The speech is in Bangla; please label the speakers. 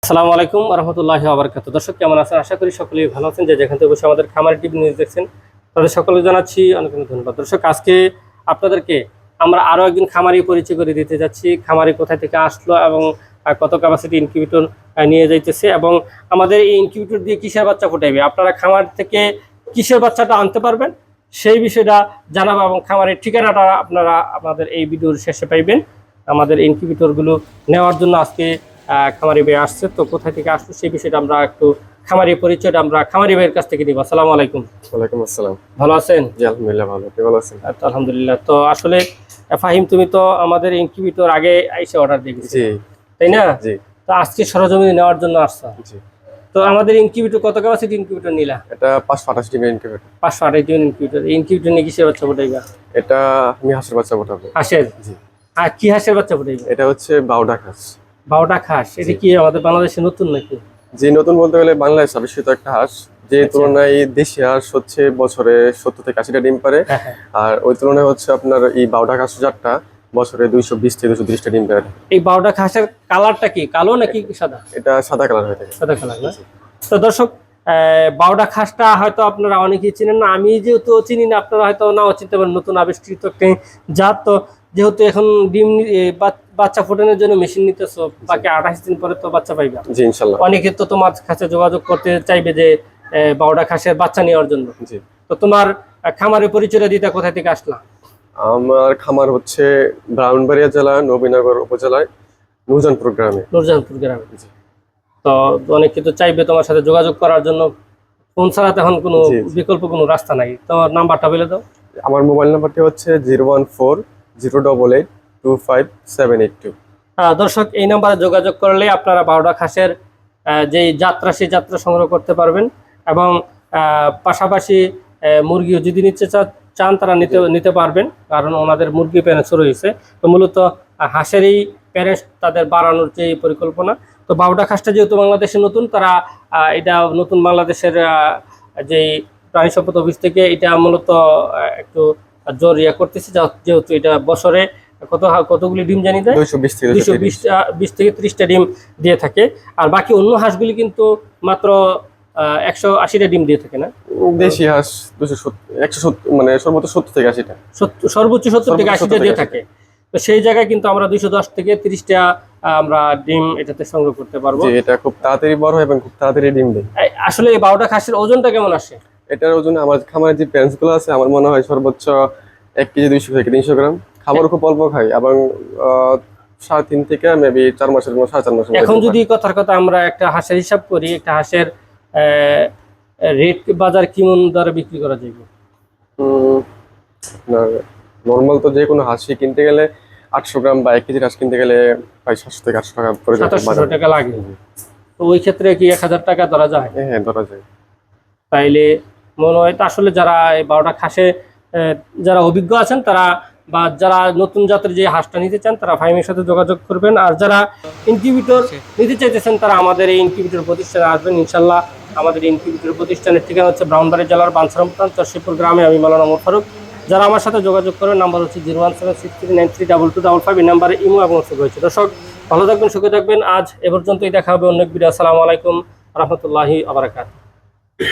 Speaker 1: আসসালামু আলাইকুম রহমতুল্লাহি ওয়া বারাকাতুহু। দর্শক কেমন আছেন? আশা করি সকলেই ভালো আছেন। যে যেখান থেকে বসে আমাদের খামারি টিভি নিউজ দেখছেন তাদের সকলকে জানাচ্ছি অনেক অনেক ধন্যবাদ। দর্শক আজকে আপনাদেরকে আমরা আরও একজন খামারি পরিচয় করে দিতে যাচ্ছি। খামারি কোথা থেকে আসলো এবং কত ক্যাপাসিটি ইনকিউবেটর নিয়ে যাইতেছে এবং আমাদের এই ইনকিউবেটর দিয়ে কিসের বাচ্চা ফুটাইবে, আপনারা খামার থেকে কিসের বাচ্চাটা আনতে পারবেন সেই বিষয়টা জানাবো এবং খামারের ঠিকানাটা আপনারা আমাদের এই ভিডিওর শেষে পাইবেন। আমাদের ইনকিউবেটরগুলো নেওয়ার জন্য আজকে খামারি ভাই আসছে, তো কোথা থেকে আসছে সেই বিষয়টা আমরা একটু খামারি পরিচয়টা আমরা খামারি ভাইয়ের কাছ থেকে দিব। আসসালামু আলাইকুম।
Speaker 2: ওয়ালাইকুম আসসালাম।
Speaker 1: ভালো আছেন?
Speaker 2: জি আলহামদুলিল্লাহ ভালো। আপনি ভালো আছেন?
Speaker 1: আলহামদুলিল্লাহ। তো আসলে ফাহিম, তুমি তো আমাদের ইনকিউবেটর আগে আইসা অর্ডার দিয়ে গেছি,
Speaker 2: জি
Speaker 1: তাই না?
Speaker 2: জি
Speaker 1: তো আজকে সরজমিনে নেওয়ার জন্য আসছো।
Speaker 2: জি।
Speaker 1: তো আমাদের ইনকিউবেটর কত ক্যাপাসিটি ইনকিউবেটর নিলা?
Speaker 2: এটা 528 ডিমের ইনকিউবেটর।
Speaker 1: 528 ইনকিউবেটর। এই ইনকিউবেটর নিয়ে কিসের বাচ্চা ফুটাইবা?
Speaker 2: এটা আমি হাঁসের বাচ্চা ফোটাবো।
Speaker 1: হাঁসের?
Speaker 2: জি।
Speaker 1: আর কি হাঁসের বাচ্চা ফুটাইবা?
Speaker 2: এটা হচ্ছে বাউডাক হাঁস।
Speaker 1: বাউডাক হাঁস। এটা কি আমাদের বাংলাদেশে নতুন নাকি?
Speaker 2: যে নতুন বলতে গেলে বাংলাদেশ আবিষ্কৃত একটা হাঁস, যে তুলনায় দেশি হাঁস হচ্ছে বছরে 70 থেকে 80টা ডিম পারে, আর ওই তুলনায় হচ্ছে আপনার এই বাউডাক হাঁস জাতটা বছরে 220 থেকে 230টা ডিম পারে।
Speaker 1: এই বাউডাক হাঁসের কালারটা কি কালো নাকি সাদা?
Speaker 2: এটা সাদা কালার হয়ে থাকে।
Speaker 1: সাদা কালার না? তো দর্শক, বাউডাক হাঁসটা হয়তো আপনারা অনেকেই চিনেন না, আমি যেহেতু চিনি না, আপনারা হয়তো নাও চিনতে পারেন। নতুন আবিষ্কৃত একটি জাত, তো যেহেতু এখন ডিম বাচ্চা ফোটানোর জন্য মেশিন নিতেছো, বাকি 28 দিন পরে তো বাচ্চা পাইবা।
Speaker 2: জি ইনশাআল্লাহ।
Speaker 1: অনেকে তো তোমার কাছে যোগাযোগ করতে চাইবে যে বাউডাক হাঁসের বাচ্চা নেওয়ার জন্য।
Speaker 2: জি।
Speaker 1: তো তোমার খামারের পরিচয়টা দিতে কোথা থেকে আসলা?
Speaker 2: আমার খামার হচ্ছে ব্রাহ্মণবাড়িয়া জেলা নবীনগর উপজেলায় নূরজাহানপুর গ্রামে।
Speaker 1: নূরজাহানপুর গ্রামে।
Speaker 2: জি।
Speaker 1: তো অনেকে তো চাইবে তোমার সাথে যোগাযোগ করার জন্য, ফোন ছাড়া এখন কোনো বিকল্প কোনো রাস্তা নাই। তোমার নাম্বারটা বলে দাও।
Speaker 2: আমার মোবাইল নাম্বারটি হচ্ছে 014-088-25782।
Speaker 1: দর্শক, এই নাম্বারে যোগাযোগ করলে আপনারা বাউডাক হাঁসের যে যাত্রা সেই যাত্রা সংগ্রহ করতে পারবেন এবং পাশাপাশি মুরগিও যদি নিতে চান তারা নিতে পারবেন, কারণ ওনাদের মুরগি প্যারেন্টস রয়েছে। তো মূলত হাঁসেরই প্যারেন্টস তাদের বাড়ানোর যে পরিকল্পনা। তো বাউডাক হাঁসটা যেহেতু বাংলাদেশে নতুন, তারা এটা নতুন বাংলাদেশের যেই প্রাণী সম্পদ অফিস থেকে এটা মূলত একটু জোর করতেছে, যেহেতু এটা বছরে কতগুলি ডিম জানি দেয়? 220 থেকে 30টা ডিম দিয়ে থাকে। আর বাকি অন্য হাঁসগুলি কিন্তু মাত্র 180টা ডিম দিয়ে থাকে না?
Speaker 2: দেশি হাঁস 170, মানে সর্বোচ্চ 70 থেকে 80টা,
Speaker 1: সর্বোচ্চ 70 থেকে 80টা দিয়ে থাকে। তো সেই জায়গায় কিন্তু আমরা 210 থেকে 30টা আমরা ডিম এটাতে সংগ্রহ করতে পারবো।
Speaker 2: এটা খুব তাড়াতাড়ি বড় হয় এবং খুব তাড়াতাড়ি ডিম দেয়।
Speaker 1: আসলে এই বাউডাক হাঁসের ওজনটা কেমন আসে?
Speaker 2: এটার ওজন আমার খামারের যে প্যারেন্টস গুলো আছে, আমার মনে হয় সর্বোচ্চ 1 কেজি 200 থেকে 300 গ্রাম। খাবার খুব অল্প খাই এবং 3.5 থেকে মেবি 4 মাসের মতো, 4.5 মাসের।
Speaker 1: এখন যদি কথার কথা আমরা একটা হাঁসের হিসাব করি, একটা হাঁসের রেট বাজার কেমন দরে বিক্রি করা যাবে?
Speaker 2: নর্মাল তো যে কোনো হাঁসি কিনতে গেলে 800 গ্রাম বা 1 কেজি হাঁস কিনতে গেলে প্রায় 700 থেকে 800 টাকা পড়ে যায়।
Speaker 1: 700 টাকা লাগে। তো ওই ক্ষেত্রে কি 1000 টাকা ধরা যায়?
Speaker 2: হ্যাঁ ধরা যায়।
Speaker 1: তাইলে মনে হয় আসলে যারা এই বাউডাক হাঁসে যারা অভিজ্ঞ আছেন তারা, বা যারা নতুন জাতের যে হাঁসটা নিতে চান তারা ফাহিমের সাথে যোগাযোগ করবেন। আর যারা ইনকিউবেটর নিতে চাইতেছেন তারা আমাদের এই ইনকিউবেটর প্রতিষ্ঠানে আসবেন ইনশাল্লাহ। আমাদের ইনকিউবেটর প্রতিষ্ঠানের ঠিকানা হচ্ছে ব্রাহ্মণবাড়িয়া জেলার বাঞ্ছারামপুর চরশিপুর গ্রামে। আমি মাওলানা ওমর ফারুক। যারা আমার সাথে যোগাযোগ করেন নাম্বার হচ্ছে 01763932255। এই নাম্বারে ইমো এবং হোয়াটসঅ্যাপ রয়েছে। দর্শক ভালো থাকবেন, সুখে থাকবেন। আজ এ পর্যন্তই, দেখা হবে অন্য এক ভিডিও। আসসালামু আলাইকুম রহমতুল্লাহি ওয়া বারাকাতুহু।